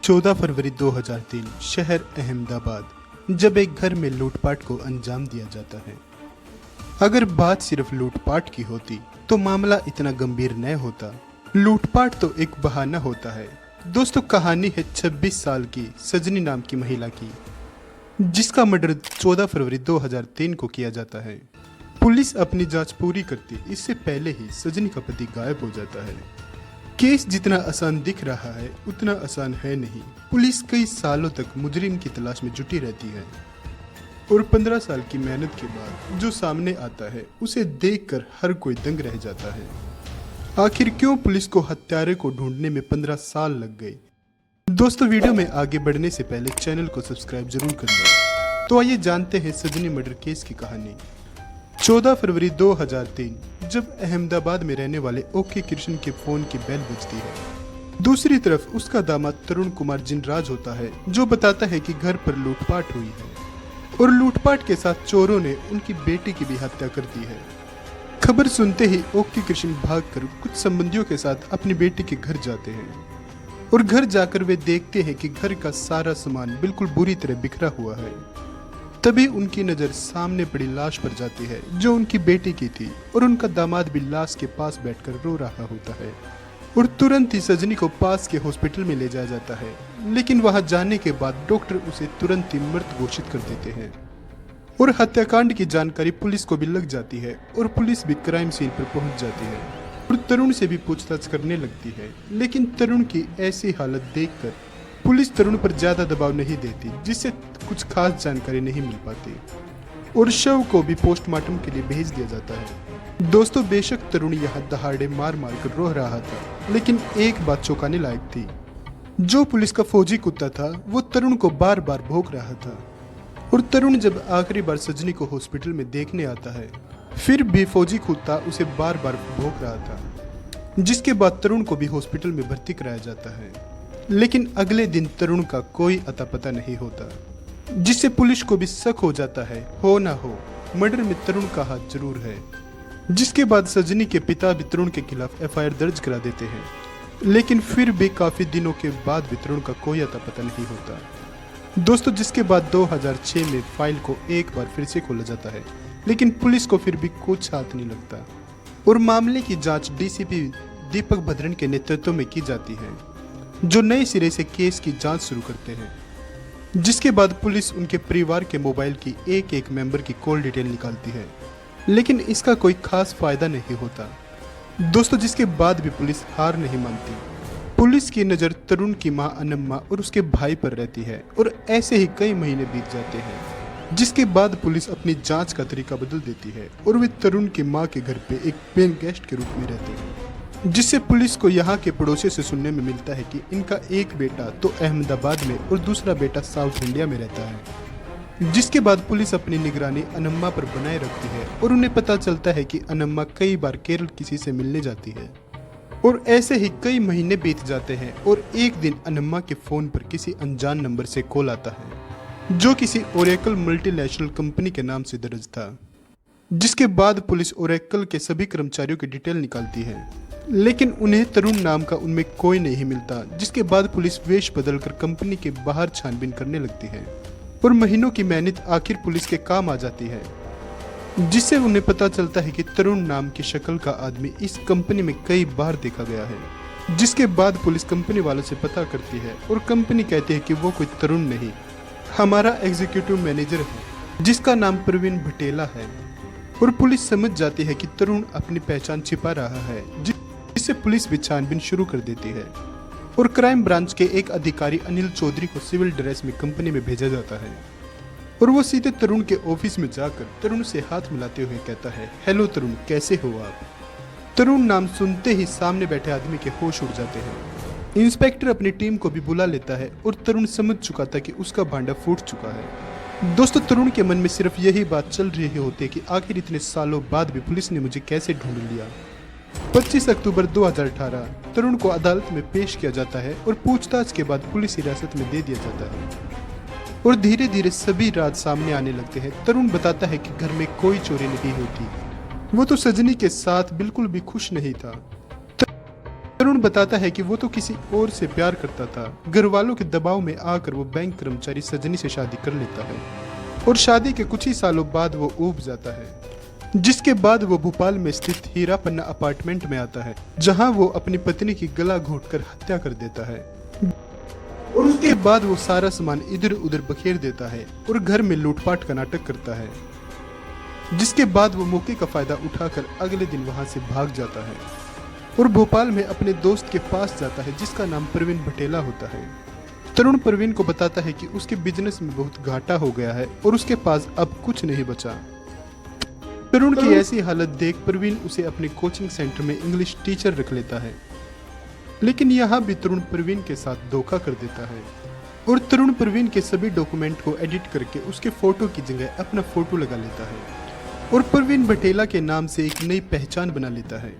14 फरवरी 2003 शहर अहमदाबाद। जब एक घर में लूटपाट को अंजाम दिया जाता है। अगर बात सिर्फ लूटपाट की होती तो मामला इतना गंभीर न होता। लूटपाट तो एक बहाना होता है। दोस्तों, कहानी है 26 साल की सजनी नाम की महिला की, जिसका मर्डर 14 फरवरी 2003 को किया जाता है। पुलिस अपनी जांच पूरी करती इससे पहले ही सजनी का पति गायब हो जाता है। केस जितना आसान दिख रहा है उतना आसान है नहीं। पुलिस कई सालों तक मुजरिम की तलाश में जुटी रहती है और 15 साल की मेहनत के बाद जो सामने आता है उसे देखकर हर कोई दंग रह जाता है। आखिर क्यों पुलिस को हत्यारे को ढूंढने में 15 साल लग गए? दोस्तों, वीडियो में आगे बढ़ने से पहले चैनल को सब्सक्राइब जरूर कर लें। तो आइए जानते हैं सजनी मर्डर केस की कहानी। 14 फरवरी 2003 जब अहमदाबाद में रहने वाले ओके कृष्ण के फोन की बेल बजती है। दूसरी तरफ उसका दामाद तरुण कुमार जिनराज होता है, जो बताता है कि घर पर लूटपाट हुई है और लूटपाट के साथ चोरों ने उनकी बेटी की भी हत्या कर दी है। खबर सुनते ही ओके कृष्ण भागकर कुछ संबंधियों के साथ अपनी बेटी के घर जाते हैं और घर जाकर वे देखते हैं कि घर का सारा सामान बिल्कुल बुरी तरह बिखरा हुआ है। तभी उनकी नजर सामने पड़ी लाश पर जाती है जो उनकी बेटी की थी और उनका दामाद भी लाश के पास बैठकर रो रहा होता है और तुरंत ही सजनी को पास के हॉस्पिटल में ले जाया जाता है। लेकिन वहां जाने के बाद डॉक्टर उसे तुरंत ही मृत घोषित कर देते हैं और हत्याकांड की जानकारी पुलिस को भी लग जाती है और पुलिस भी क्राइम सीन पर पहुंच जाती है और तरुण से भी पूछताछ करने लगती है। लेकिन तरुण की ऐसी हालत देखकर पुलिस तरुण पर ज्यादा दबाव नहीं देती, जिससे कुछ खास जानकारी नहीं मिल पाती और शव को भी पोस्टमार्टम के लिए भेज दिया जाता है। दोस्तों, बेशक तरुण यहाँ दहाड़े मार मार कर रो रहा था, लेकिन एक बात चौंकाने लायक थी। जो पुलिस का फौजी कुत्ता था वो तरुण को बार बार भौंक रहा था और तरुण जब आखिरी बार सजनी को हॉस्पिटल में देखने आता है फिर भी फौजी कुत्ता उसे बार बार भौंक रहा था, जिसके बाद तरुण को भी हॉस्पिटल में भर्ती कराया जाता है। लेकिन अगले दिन तरुण का कोई अता पता नहीं होता, जिससे पुलिस को भी शक हो जाता है हो ना हो मर्डर में तरुण का हाथ जरूर है। जिसके बाद सजनी के पिता भी तरुण के खिलाफ एफआईआर दर्ज करा देते हैं, लेकिन फिर भी काफी दिनों के बाद भी तरुण का कोई अता पता नहीं होता। दोस्तों, जिसके बाद 2006 में फाइल को एक बार फिर से खोला जाता है, लेकिन पुलिस को फिर भी कुछ हाथ नहीं लगता और मामले की जांच डीसीपी दीपक भद्रन के नेतृत्व में की जाती है, जो नए सिरे से केस की जांच शुरू करते हैं। जिसके बाद पुलिस उनके परिवार के मोबाइल की एक एक मेंबर की कॉल डिटेल निकालती है, लेकिन इसका कोई खास फायदा नहीं होता। दोस्तों, जिसके बाद भी पुलिस हार नहीं मानती। पुलिस की नज़र तरुण की मां अनम्मा और उसके भाई पर रहती है और ऐसे ही कई महीने बीत जाते हैं, जिसके बाद पुलिस अपनी जांच का तरीका बदल देती है और वे तरुण की मां के घर पे एक पेन गेस्ट के रूप में रहते हैं। जिससे पुलिस को यहाँ के पड़ोसी से सुनने में मिलता है कि इनका एक बेटा तो अहमदाबाद में और दूसरा बेटा साउथ इंडिया में रहता है। जिसके बाद पुलिस अपनी निगरानी अनम्मा पर बनाए रखती है और उन्हें पता चलता है कि अनम्मा कई बार केरल किसी से मिलने जाती है और ऐसे ही कई महीने बीत जाते हैं और एक दिन अनम्मा के फोन पर किसी अनजान नंबर से कॉल आता है, जो किसी ओरेकल मल्टीनेशनल कंपनी के नाम से दर्ज था। जिसके बाद पुलिस ओरेकल के सभी कर्मचारियों की डिटेल निकालती है, लेकिन उन्हें तरुण नाम का उनमें कोई नहीं मिलता। जिसके बाद पुलिस वेश बदलकर कंपनी के बाहर छानबीन करने लगती है और महीनों की मेहनत आखिर पुलिस के काम आ जाती है, जिससे उन्हें पता चलता है कि तरुण नाम की शक्ल का आदमी इस कंपनी में कई बार देखा गया है। जिसके बाद पुलिस कंपनी वालों से पता करती है और कंपनी कहती है कि वो कोई तरुण नहीं, हमारा एग्जीक्यूटिव मैनेजर है जिसका नाम प्रवीण भटेला है। और पुलिस समझ जाती है कि तरुण अपनी पहचान छिपा रहा है, जिससे पुलिस भी छानबीन शुरू कर देती है और क्राइम ब्रांच के एक अधिकारी अनिल चौधरी को सिविल ड्रेस में कंपनी में भेजा जाता है और वो सीधे तरुण के ऑफिस में जाकर तरुण से हाथ मिलाते हुए कहता है, हेलो तरुण, कैसे हो आप? तरुण नाम सुनते ही सामने बैठे आदमी के होश उड़ जाते हैं। इंस्पेक्टर अपनी टीम को भी बुला लेता है और तरुण समझ चुका था कि उसका भांडा फूट चुका है। दोस्तों, तरुण के मन में सिर्फ यही बात चल रही होती है कि आखिर इतने सालों बाद भी पुलिस ने मुझे कैसे ढूंढ लिया। 25 अक्टूबर 2018 तरुण को अदालत में पेश किया जाता है और पूछताछ के बाद पुलिस हिरासत में दे दिया जाता है और धीरे धीरे सभी राज सामने आने लगते हैं। तरुण बताता है कि घर में कोई चोरी नहीं होती, वो तो सजनी के साथ बिल्कुल भी खुश नहीं था। तरुण बताता है कि वो तो किसी और से प्यार करता था। घर वालों के दबाव में आकर वो बैंक कर्मचारी सजनी से शादी कर लेता है और शादी के कुछ ही सालों बाद वो ऊब जाता है, जिसके बाद वो भोपाल में स्थित हीरा पन्ना अपार्टमेंट में आता है, जहां वो अपनी पत्नी की गला घोंटकर हत्या कर देता है और उसके बाद वो सारा सामान इधर उधर बखेर देता है और घर में लूटपाट का नाटक करता है, जिसके बाद वो मौके का फायदा उठाकर अगले दिन वहां से भाग जाता है और भोपाल में अपने दोस्त के पास जाता है जिसका नाम प्रवीण बटेला होता है। तरुण प्रवीण को बताता है कि उसके बिजनेस में बहुत घाटा हो गया है और उसके पास अब कुछ नहीं बचा। तरुण की ऐसी हालत देख प्रवीण उसे अपने कोचिंग सेंटर में इंग्लिश टीचर रख लेता है, लेकिन यहाँ भी तरुण प्रवीण के साथ धोखा कर देता है और तरुण प्रवीण के सभी डॉक्यूमेंट को एडिट करके उसके फोटो की जगह अपना फोटो लगा लेता है और प्रवीण बटेला के नाम से एक नई पहचान बना लेता है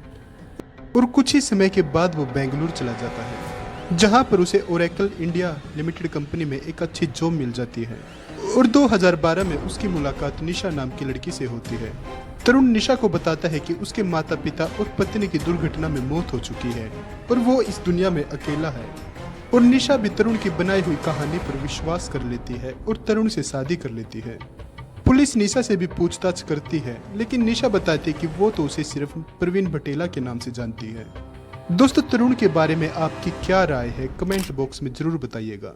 और कुछ ही समय के बाद वो बेंगलुरु चला जाता है, जहां पर उसे ओरेकल इंडिया लिमिटेड कंपनी में एक अच्छी जॉब मिल जाती है और 2012 में उसकी मुलाकात निशा नाम की लड़की से होती है। तरुण निशा को बताता है कि उसके माता पिता और पत्नी की दुर्घटना में मौत हो चुकी है और वो इस दुनिया में अकेला है और निशा भी तरुण की बनाई हुई कहानी पर विश्वास कर लेती है और तरुण से शादी कर लेती है। पुलिस निशा से भी पूछताछ करती है, लेकिन निशा बताती है कि वो तो उसे सिर्फ प्रवीण बटेला के नाम से जानती है। दोस्तों, तरुण के बारे में आपकी क्या राय है, कमेंट बॉक्स में जरूर बताइएगा।